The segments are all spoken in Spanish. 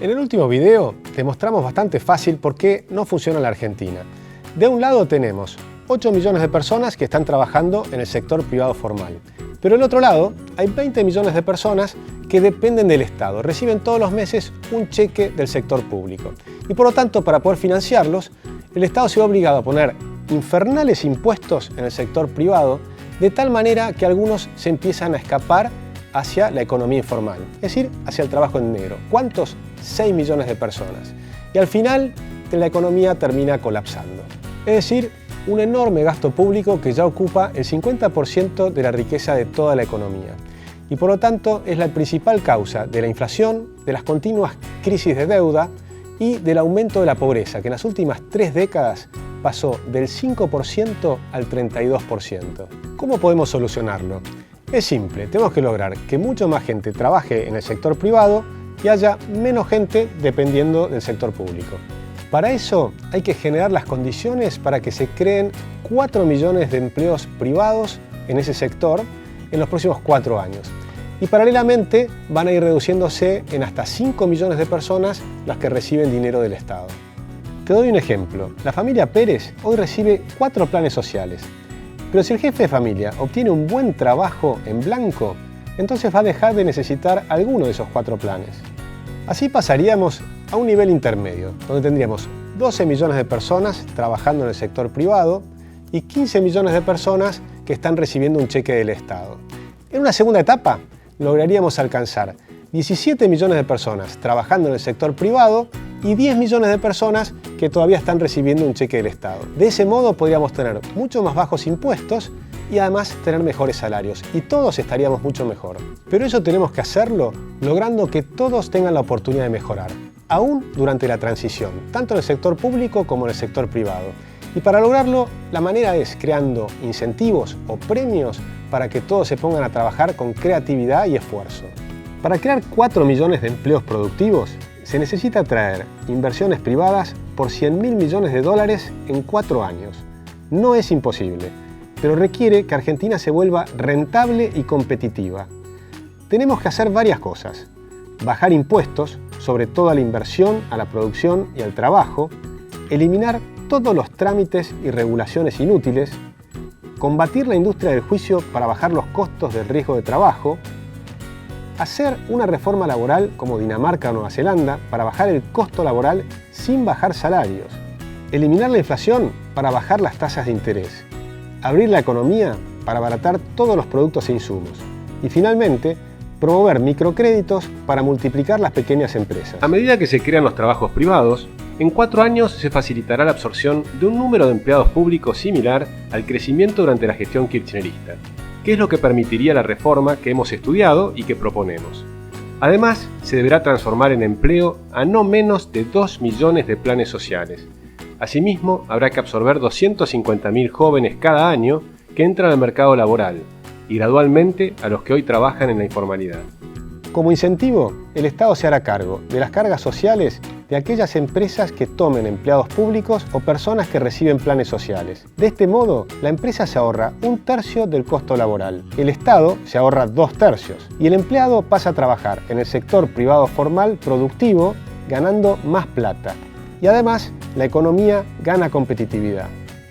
En el último video te mostramos bastante fácil por qué no funciona la Argentina. De un lado tenemos 8 millones de personas que están trabajando en el sector privado formal. Pero del otro lado hay 20 millones de personas que dependen del Estado, reciben todos los meses un cheque del sector público. Y por lo tanto, para poder financiarlos, el Estado se ve obligado a poner infernales impuestos en el sector privado, de tal manera que algunos se empiezan a escapar hacia la economía informal, es decir, hacia el trabajo en negro. ¿Cuántos? 6 millones de personas. Y al final, la economía termina colapsando. Es decir, un enorme gasto público que ya ocupa el 50% de la riqueza de toda la economía. Y por lo tanto es la principal causa de la inflación, de las continuas crisis de deuda y del aumento de la pobreza, que en las últimas 3 décadas pasó del 5% al 32%. ¿Cómo podemos solucionarlo? Es simple, tenemos que lograr que mucho más gente trabaje en el sector privado y haya menos gente dependiendo del sector público. Para eso hay que generar las condiciones para que se creen 4 millones de empleos privados en ese sector en los próximos 4 años. Y paralelamente van a ir reduciéndose en hasta 5 millones de personas las que reciben dinero del Estado. Te doy un ejemplo. La familia Pérez hoy recibe 4 planes sociales. Pero si el jefe de familia obtiene un buen trabajo en blanco, entonces va a dejar de necesitar alguno de esos 4 planes. Así pasaríamos a un nivel intermedio, donde tendríamos 12 millones de personas trabajando en el sector privado y 15 millones de personas que están recibiendo un cheque del Estado. En una segunda etapa, lograríamos alcanzar 17 millones de personas trabajando en el sector privado y 10 millones de personas que todavía están recibiendo un cheque del Estado. De ese modo podríamos tener mucho más bajos impuestos y además tener mejores salarios, y todos estaríamos mucho mejor. Pero eso tenemos que hacerlo logrando que todos tengan la oportunidad de mejorar, aún durante la transición, tanto en el sector público como en el sector privado. Y para lograrlo, la manera es creando incentivos o premios para que todos se pongan a trabajar con creatividad y esfuerzo. Para crear 4 millones de empleos productivos, se necesita atraer inversiones privadas por 100.000 millones de dólares en 4 años. No es imposible, pero requiere que Argentina se vuelva rentable y competitiva. Tenemos que hacer varias cosas. Bajar impuestos, sobre todo a la inversión, a la producción y al trabajo, eliminar todos los trámites y regulaciones inútiles, combatir la industria del juicio para bajar los costos del riesgo de trabajo, hacer una reforma laboral como Dinamarca o Nueva Zelanda para bajar el costo laboral sin bajar salarios, eliminar la inflación para bajar las tasas de interés, abrir la economía para abaratar todos los productos e insumos y finalmente promover microcréditos para multiplicar las pequeñas empresas. A medida que se crean los trabajos privados, en 4 años se facilitará la absorción de un número de empleados públicos similar al crecimiento durante la gestión kirchnerista, que es lo que permitiría la reforma que hemos estudiado y que proponemos. Además, se deberá transformar en empleo a no menos de 2 millones de planes sociales. Asimismo, habrá que absorber 250.000 jóvenes cada año que entran al mercado laboral y gradualmente a los que hoy trabajan en la informalidad. Como incentivo, el Estado se hará cargo de las cargas sociales de aquellas empresas que tomen empleados públicos o personas que reciben planes sociales. De este modo, la empresa se ahorra 1/3 del costo laboral, el Estado se ahorra 2/3 y el empleado pasa a trabajar en el sector privado formal productivo, ganando más plata. Y además, la economía gana competitividad.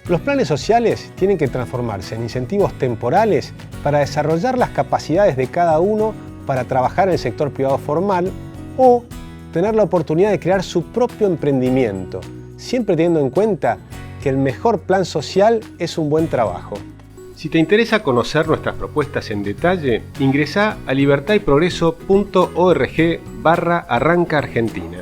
Los planes sociales tienen que transformarse en incentivos temporales para desarrollar las capacidades de cada uno para trabajar en el sector privado formal o tener la oportunidad de crear su propio emprendimiento, siempre teniendo en cuenta que el mejor plan social es un buen trabajo. Si te interesa conocer nuestras propuestas en detalle, ingresá a libertadyprogreso.org/arranca Argentina.